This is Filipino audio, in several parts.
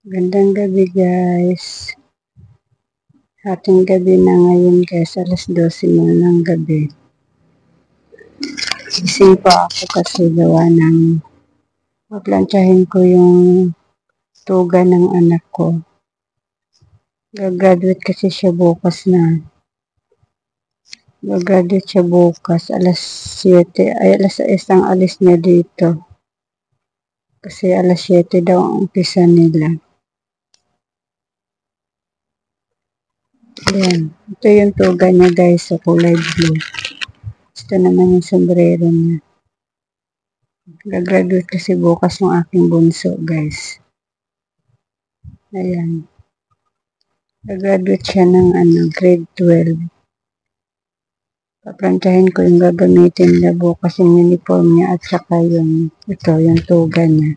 Gandang gabi guys. Ating gabi na ngayon guys, alas 12 na ng gabi. Gising pa ako kasi gawa ng maplantsahin ko yung tuga ng anak ko. Gagraduate kasi siya bukas na. Gagraduate siya bukas, alas 7, ay alas 6 ang alis niya dito. Kasi alas 7 daw ang umpisa nila. Ayan. Ito yung tuga niya guys, sa kulay blue. Ito naman yung sombrero niya. Gagraduate kasi bukas yung aking bunso guys. Ayan. Gagraduate siya ng grade 12. Paprantahin ko yung gagamitin niya bukas yung uniform niya at saka yung tuga niya.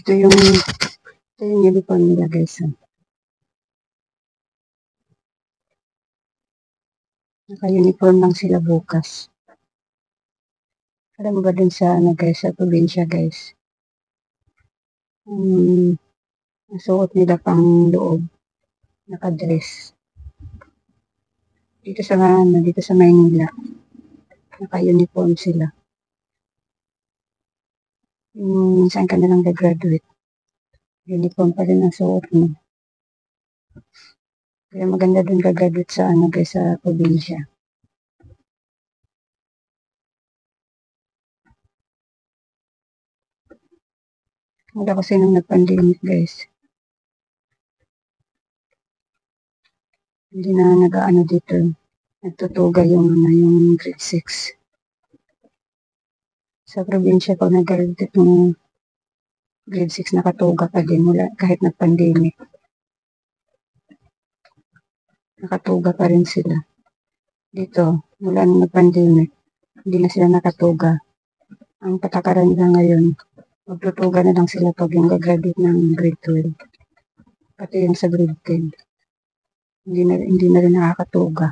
Ito yung uniform nila guys. Naka-uniform lang sila bukas. Alam mo ba dun sa guys, sa probinsya guys? Ang suot nila pang loob, naka-dress. Dito sa Maynila, naka-uniform sila. Minsan ka na lang gagraduate, uniform pa rin ang suot mo. Kaya maganda dun gagraduate sa guys, sa probinsya. Wala kasi nung nag-pandemic guys. Hindi na nag-aano dito. Nagtutuga yung grade 6. Sa probinsya pag nag-graduate ng grade 6 nakatuga pa din mula kahit nag-pandemic. Nakatuga pa rin sila. Dito, mula nung nag-pandemic, hindi na sila nakatuga. Ang patakaran nila ngayon, magtutuga na lang sila pag yung gagraduate ng grade 12. Pati yung sa grade 10. Hindi na rin nakakatuga.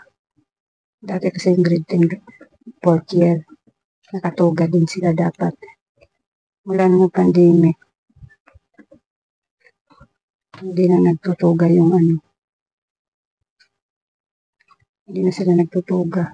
Dati kasi yung grade 10, 4th year, nakatuga din sila dapat. Mula nung pandemic, hindi na nagtutuga yung hindi na sila nagtutuga.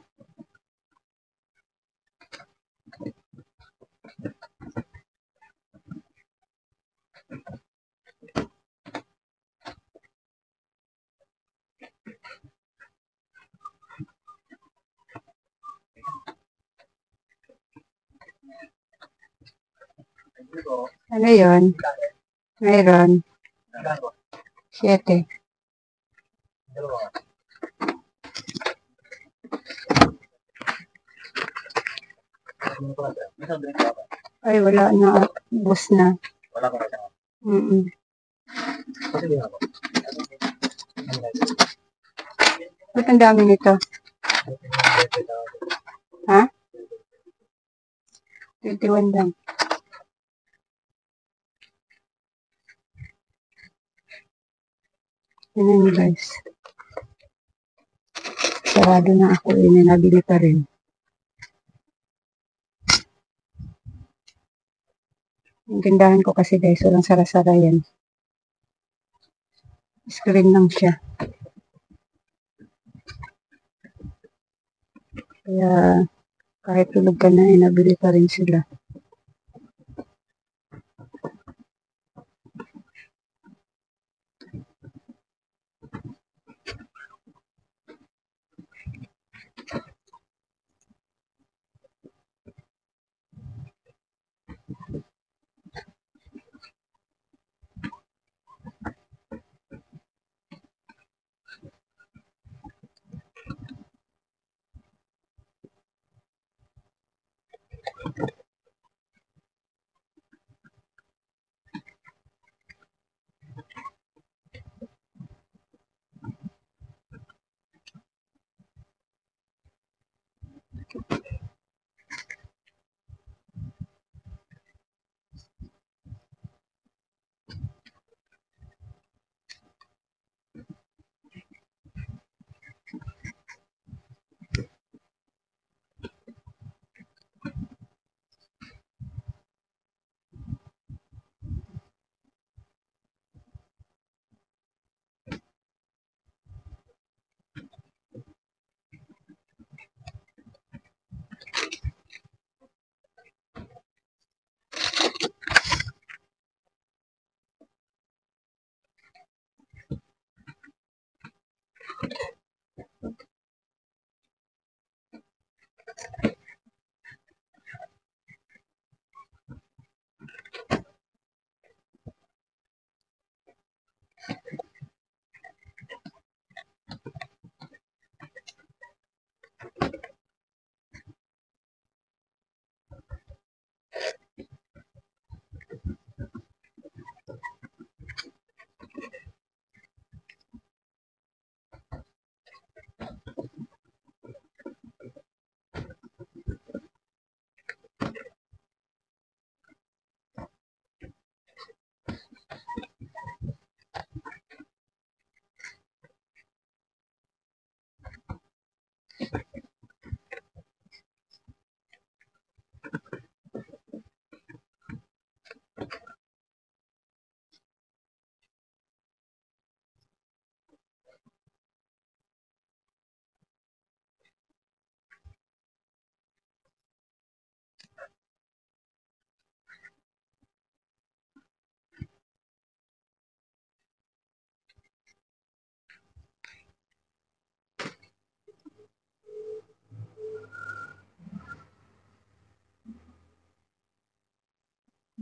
Ano yun? Mayroon. 7. Ay, wala na. Bus na. Wala pa kasi. Ba't ang dami nito? Ha? 21 lang. Yan guys. Sarado na ako. Nabili pa rin. Ang gandahan ko kasi guys, walang sara-sara yan. Screen lang siya. Kaya kahit tulog ka na, nabili pa rin sila.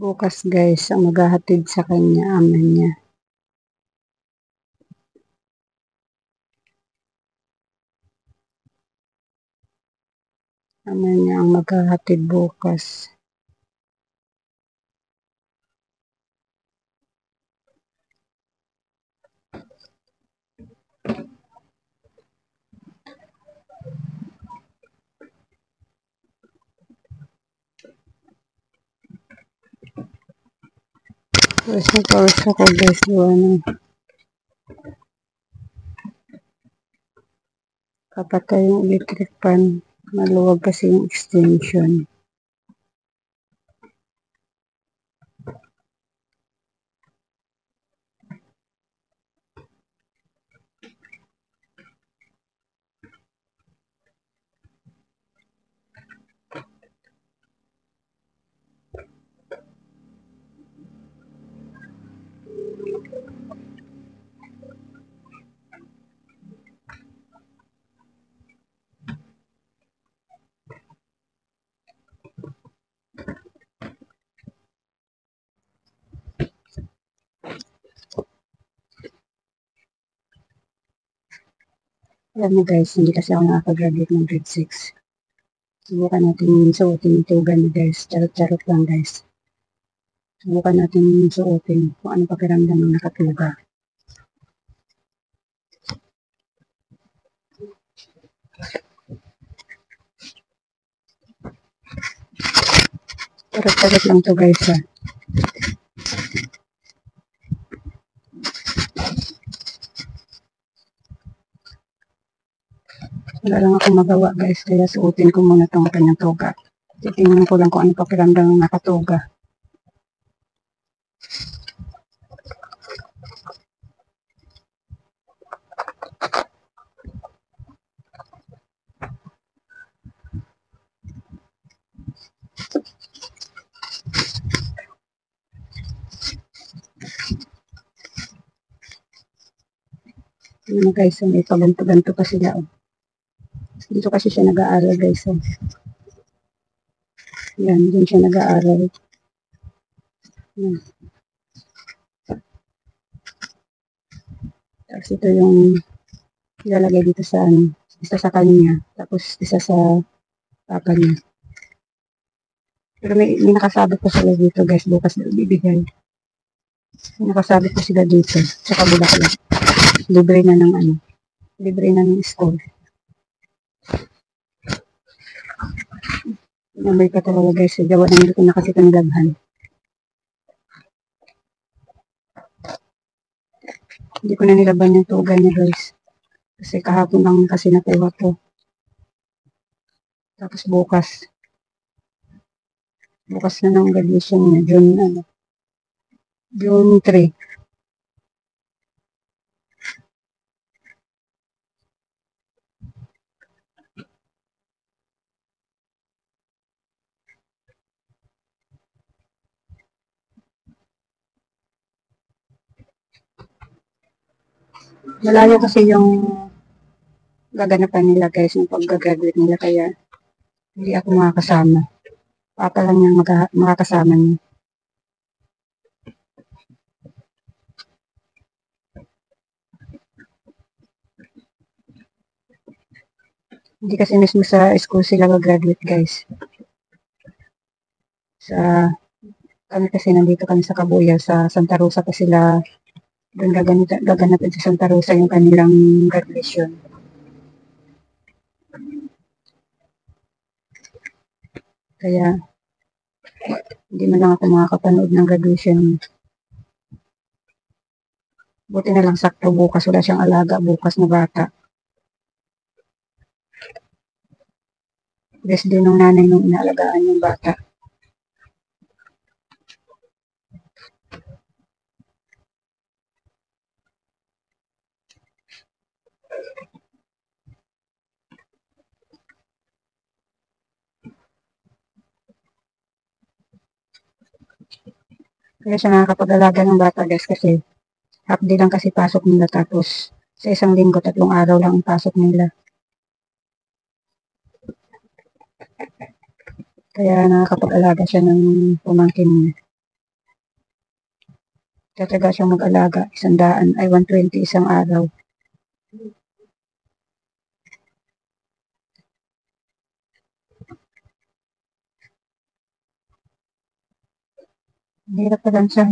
Bukas guys, ang maghahatid sa kanya, ama niya. Ama niya ang maghahatid bukas. Pawis na pawis ako guys, gawa ng kapatay yung electric fan. Maluwag kasi yung extension. Alam mo guys, hindi kasi ako nakapag-graduate ng grade 6. Subukan natin suotin yung tugan niya guys. Charot-charot lang guys. Subukan natin suotin kung ano pakiramdam ng nakatuga. Charot-charot lang to guys ha. Wala lang ako magawa guys, kaya suotin ko muna itong kanyang tuga. Titingnan ko lang kung ano pakiramdam ng nakatuga. Ano guys, may paganto-ganto pa sila. Oh. Dito kasi siya nag-aaral guys. Oh. Yan, dun siya nag-aaral. Yan. Tapos ito yung ilalagay dito sa ano, isa sa kanya, tapos isa sa papa niya. Pero may nakasabit po sila dito guys, bukas na ibibigay. May nakasabit po sila dito sa kabila ko. Libre na ng ano, libre na ng school. Number ka talaga guys, gawa na hindi ko na kasi kanilaghan. Hindi ko na nilaban yung tugan niya guys. Kasi kahapon lang kasi nakuha to. Tapos bukas na ng graduation niya, June 3. Malayo kasi yung gaganapan nila guys, yung pag-graduate nila, kaya hindi ako makakasama. Papa lang yung makakasama niya. Hindi kasi mismo sa school sila mag-graduate guys. Kami kasi nandito kami sa Kabuya, sa Santa Rosa pa sila. Doon gaganapin sa Santa Rosa yung kanilang graduation. Kaya hindi man lang ako makakapanood ng graduation. Buti na lang sakto bukas, wala siyang alaga bukas na bata. Best din ng nanay nung inaalagaan yung bata. Kaya siya nakakapag-alaga ng bata guys kasi half day lang kasi pasok nila, tapos sa isang linggo 3 araw lang ang pasok nila. Kaya nakakapag-alaga siya ng pamangkin niya. Tataga siyang mag-alaga, 100 ay 120 isang araw. Hirap pa lang siya.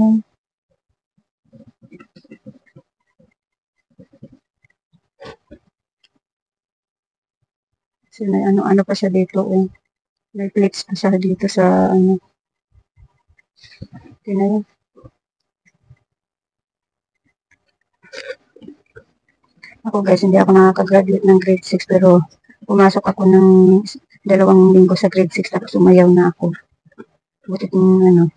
Kasi may ano pa siya dito. May plates pa siya dito sa ano. Tingnan. Ako guys, hindi ako nakaka-graduate ng grade 6, pero pumasok ako ng 2 linggo sa grade 6 tapos umayaw na ako. Buti kung ano,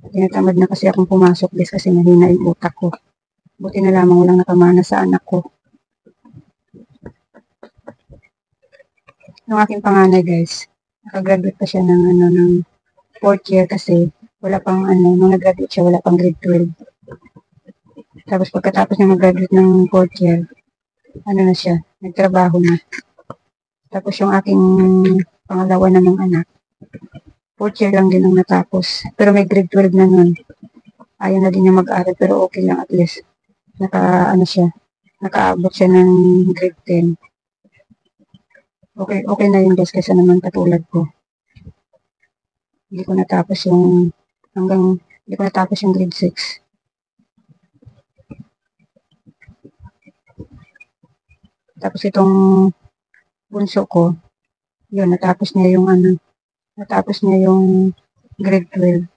tinatamad na kasi akong pumasok guys kasi mahina yung utak ko. Buti na lamang walang nakamana sa anak ko. Yung aking panganay guys, nakagraduate pa siya ng 4th year kasi wala pang nung nag-graduate siya, wala pang grade 12. Tapos pagkatapos niya mag-graduate ng 4th year, na siya, nagtrabaho na. Tapos yung aking pangalawa namang anak, 4th year lang din ang natapos. Pero may grade 12 na nun. Ayaw na din niya mag-aral pero okay lang, at least nakaabot siya ng grade 10. Okay na yun guys, kaysa naman katulad ko. Hindi ko natapos yung grade 6. Tapos itong bunso ko, yun, natapos niya yung grade 12.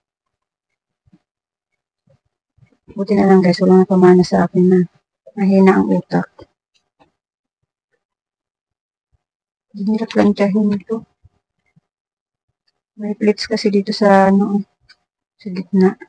Buti na lang guys, wala na pamana sa akin na mahina ang utak. Hirap lang tiyahin ito. May plates kasi dito sa sa gitna.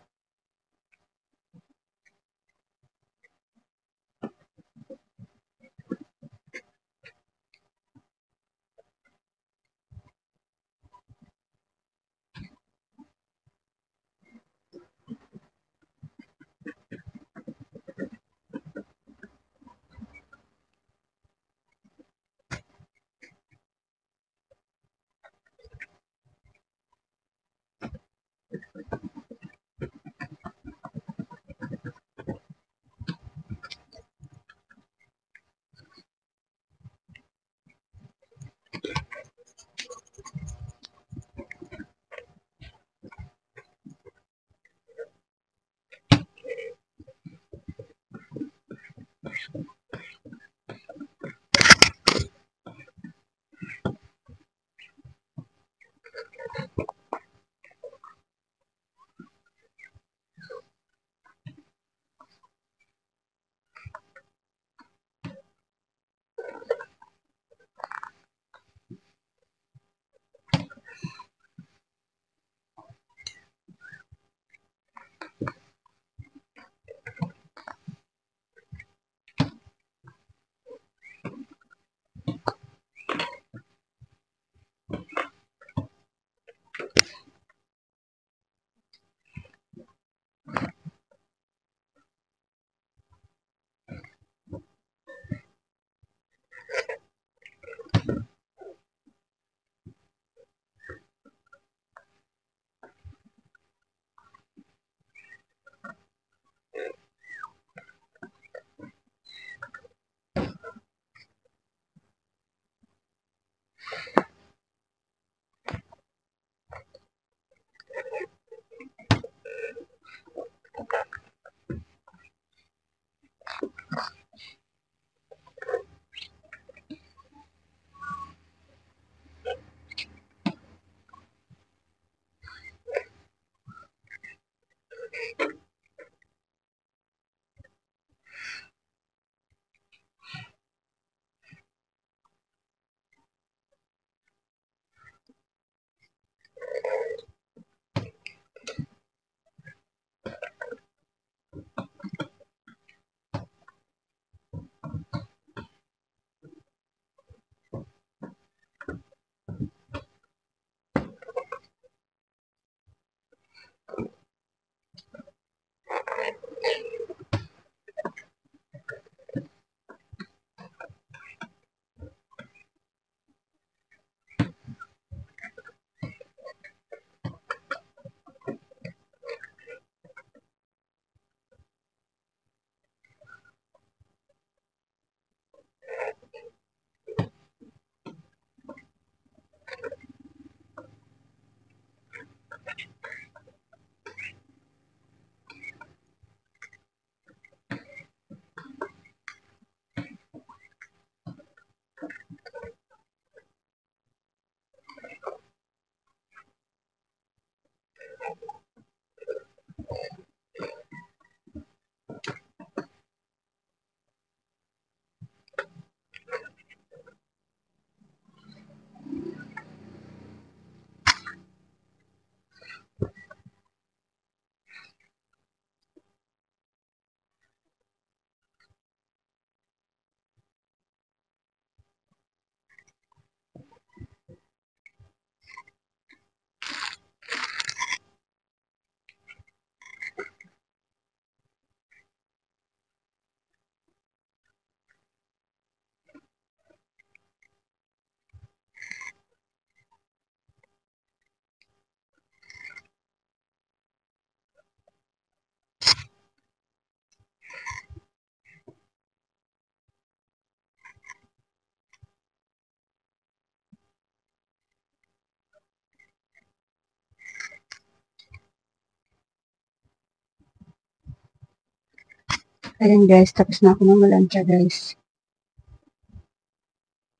Ayan guys, tapos na ako mamalantya guys.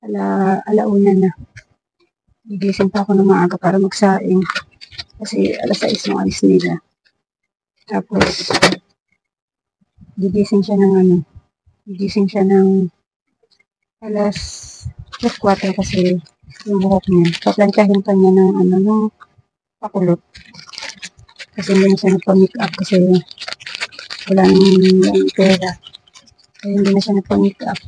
Alauna na. Gigising pa ako ng maaga para magsaing. Kasi alas 6 ng alis nila. Tapos, gigising siya ng alas 4 kasi yung buhok niya. Paplantyahin pa niya ng ng pakulot. Kasi hindi na siya nagpa-make up kasi wala nang pera. Kaya hindi na siya nagpa-make up.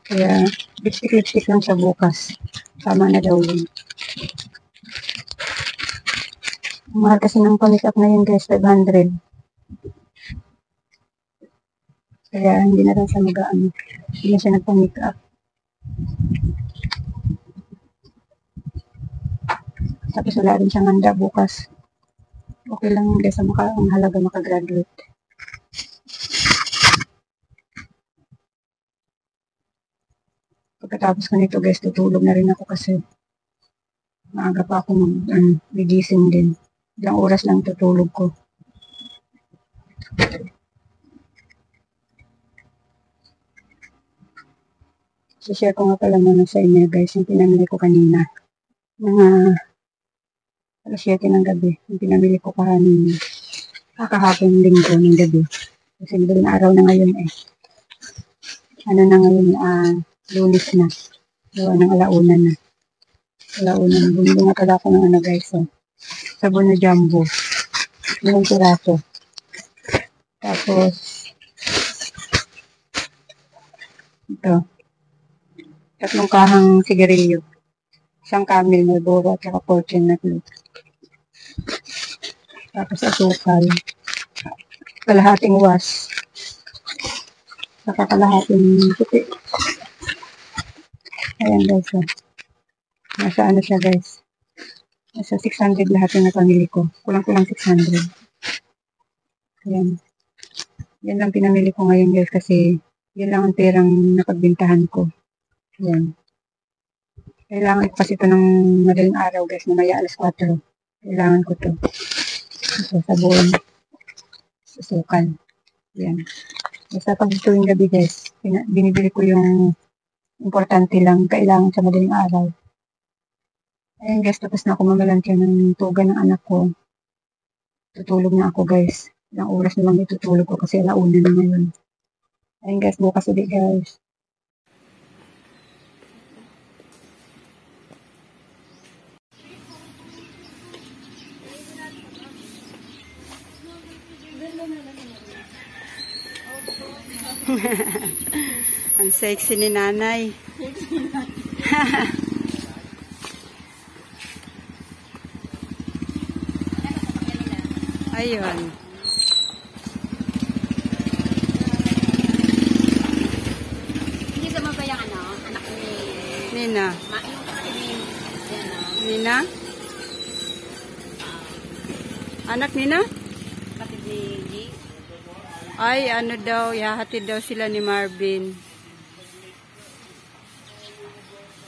Kaya, lipstick lang siya bukas. Tama na daw yun. Mahal kasi ng pa-make up ngayon guys, 500. Kaya hindi na rin siya hindi na siya nagpa-make up. Tapos wala rin siyang handa bukas. Okay lang guys, ang halaga makagraduate. Pagkatapos ko nito guys, tutulog na rin ako kasi maaga pa ako gigising din. Ilang oras lang tutulog ko. Share ko nga pala muna sa inyo guys, yung pinamili ko kanina. Mga alas 7 ng gabi. Yung pinamili ko kahapon linggo ng gabi. Kasi madaling araw na ngayon eh. Ano na ngayon, Lunes na. Gawa ng alauna na. Alauna na. Bumili nga pala ako ng guys. Sabon na jumbo. Yung piraso. Tapos, ito. 3 kahang sigarilyo. Isang Camel na Bora at saka Fortune na glue. Tapos asukal. Kalahating was. Saka kalahating puti. Ayan guys. Nasa ano siya guys. Nasa 600 lahat yung napamili ko. Kulang-kulang 600. Ayan. Yan lang pinamili ko ngayon guys kasi yan lang ang perang napagbintahan ko. Ayan. Kailangan ipasa ito ng madaling araw guys na maya alas 4. Kailangan ko to. So, sabon. Susukan. Ayan. Basta pag ito yung gabi guys, binibili ko yung importante lang, kailangan sa madaling araw. Ayan guys, tapos na ako mamalantya ng tuga ng anak ko. Tutulog na ako guys. Ilang oras na lang itutulog ko kasi alauna na ngayon. Ayan guys, bukas ulit guys. Ang sexy ni nanay. Ayun. Hindi sa ba yung anak ni Nina. Nina? Anak Nina? Kapit ni G. Ay, ano daw, ihahatid daw sila ni Marvin.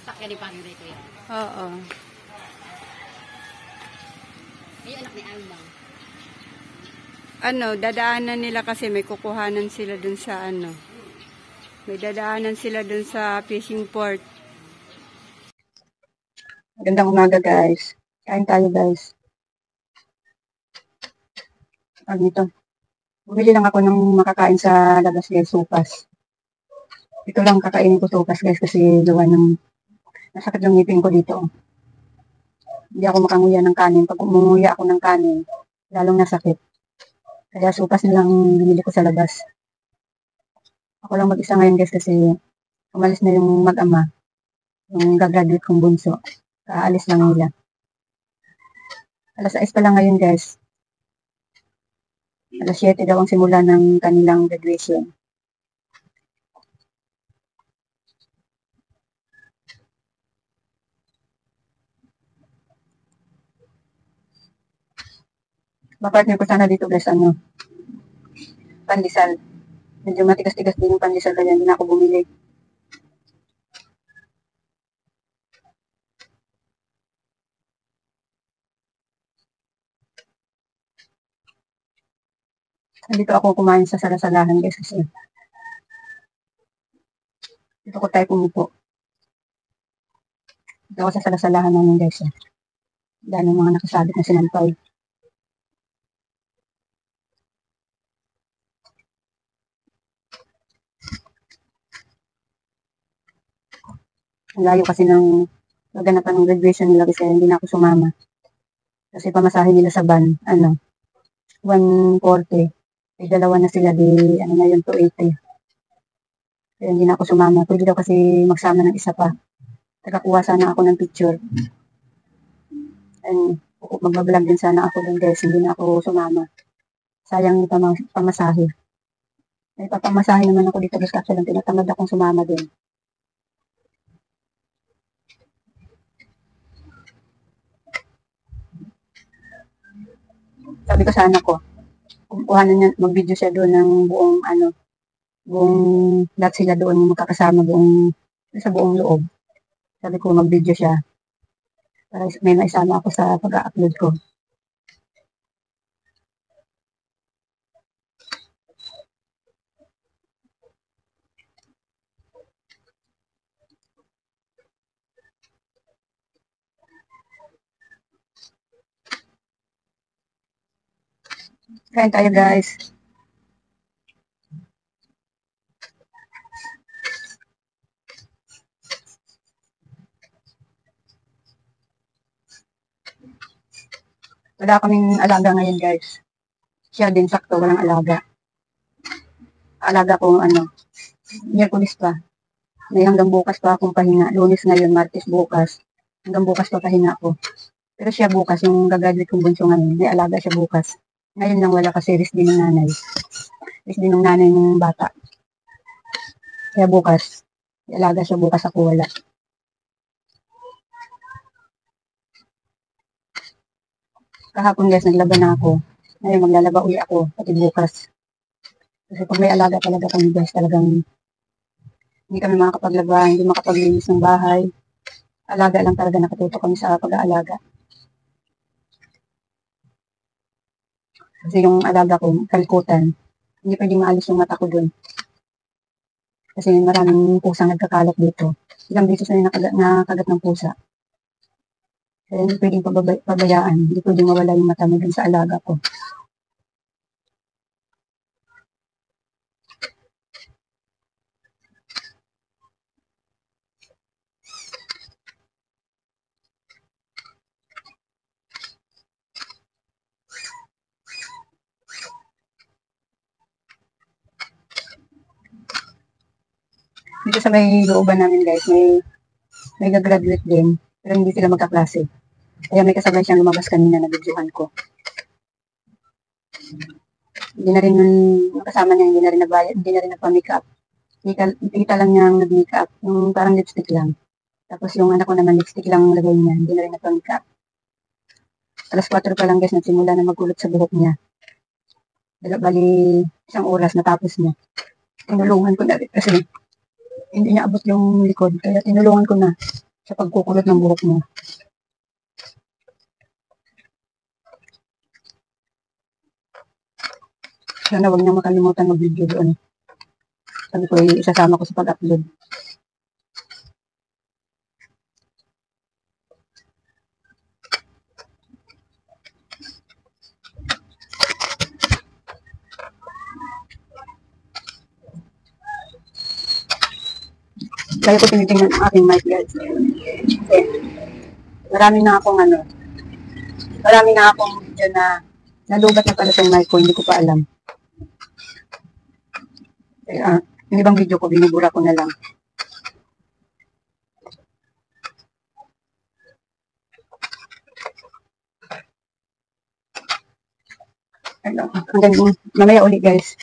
Sakya ni Panginoy ko yan. Oo. Ay, anak ni Alma. Ano, dadaanan nila kasi may kukuhanan sila dun sa may dadaanan sila dun sa fishing port. Magandang umaga guys. Kain tayo guys. Ito. Bumili lang ako ng makakain sa labas guys, sopas. Ito lang kakainin ko sopas guys kasi gawa ng nasakit yung ngipin ko dito. Hindi ako makanguya ng kanin. Pag umunguya ako ng kanin, lalong nasakit. Kaya sopas na lang binili ko sa labas. Ako lang mag-isa ngayon guys kasi umalis na yung mag-ama. Yung gagraduate kong bunso. Kaalis lang nila. Alas 6 pa lang ngayon guys. Alas 7 daw ang simula ng kanilang graduation. Mapartner ko sana dito guys, pandesal. Medyo matigas-tigas din yung pandesal kaya hindi na ako bumili. Nandito ako kumain sa salasalahan guys kasi dito ko tayo pumupo. Dito ako sa salasalahan namin guys. Dahil mga nakasabit na sinampay. Ang layo kasi ng maganapan ng graduation nila kasi hindi na ako sumama. Kasi pamasahe nila sa van, 140. May dalawa na sila, di, na yun, 280. Kaya hindi na ako sumama. Pwede daw kasi magsama ng isa pa. Nakakuha sana ako ng picture. And magbablog din sana ako dun guys. Hindi na ako sumama. Sayang yung pamasahe. May papamasahe naman ako dito guys. Kasi lang tinatamad akong sumama din. Sabi ko sa anak ko, kukuhanan niya, mag-video siya doon ng buong lahat sila doon magkakasama sa buong loob. Sabi ko mag-video siya para may maisama ako sa pag-upload ko. Kain tayo guys. Wala kaming alaga ngayon guys. Siya din sakto, walang alaga. Alaga ko Miyerkules pa. May hanggang bukas pa akong pahinga. Lunes ngayon, Martes bukas. Hanggang bukas pa pahinga ako. Pero siya bukas, yung gagraduate kong bunso ngayon, may alaga siya bukas. Ngayon lang wala kasi risk din ng nanay. Risk din ng nanay ng bata. Kaya bukas, may alaga siya bukas, ako wala. Kahapon guys, naglaban na ako. Ngayon maglalaba uli ako, pati bukas. Kasi pag may alaga talaga kami guys, talagang hindi kami makapaglaba, hindi makapaglinis ng bahay. Alaga lang talaga, nakatuto kami sa pag-aalaga. Kasi yung alaga ko, kalikutan, hindi pwedeng maalis yung mata ko dun. Kasi maraming pusang nagkakalat dito. Ilang beses na nakagat ng pusa. Kaya hindi pwedeng pabayaan. Hindi pwedeng mawala yung mata mo dun sa alaga ko. Dito sa may looban namin guys, may gagraduate din. Pero hindi sila magkaklase. Kaya may kasabay siyang lumabas kanina na videohan ko. Hindi na rin kasama niya, hindi na rin nagbayad, hindi na rin nagpa-makeup. Kita lang niyang nag-makeup, yung parang lipstick lang. Tapos yung anak ko naman, lipstick lang lagay niya, hindi na rin nagpa-makeup. Alas 4 pa lang guys, nagsimula na magkulot sa buhok niya. Bali, isang oras natapos niya. Tinulungan ko na rin kasi hindi niya abot yung likod. Kaya tinulungan ko na sa pagkukulot ng buhok niya. Sana wag niya makalimutan mag-video doon. Sabi ko, isasama ko sa pag-upload. Kaya ko tinitingnan ang aking mic guys. Okay. Marami na akong video na nalubat na pala sa mic ko, hindi ko pa alam. Kaya, yung ibang video ko, binubura ko na lang. Hanggang mamaya ulit guys.